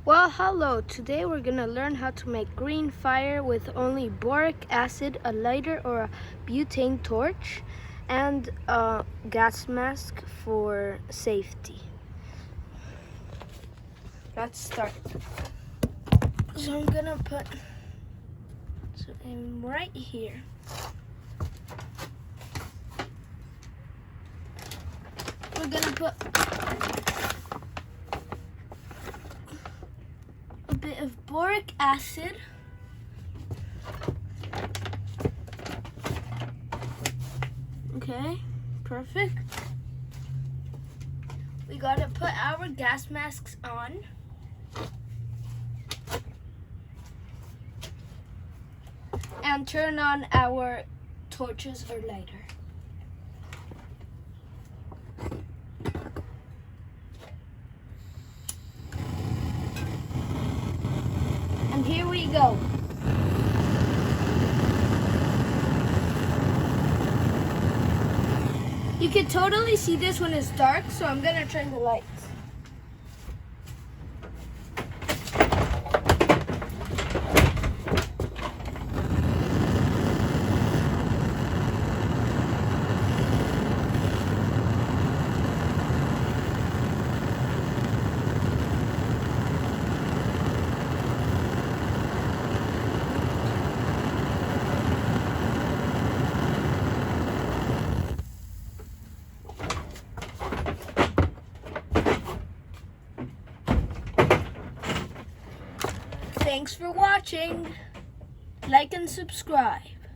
Well, hello. Today we're gonna learn how to make green fire with only boric acid, a lighter or a butane torch, and a gas mask for safety. Let's start. So I'm gonna put I'm right here. We're gonna put a bit of boric acid. Okay, perfect. We gotta put our gas masks on. And turn on our torches or lighter. And here we go. You can totally see this when it's dark, so I'm gonna turn the lights. Thanks for watching. Like and subscribe.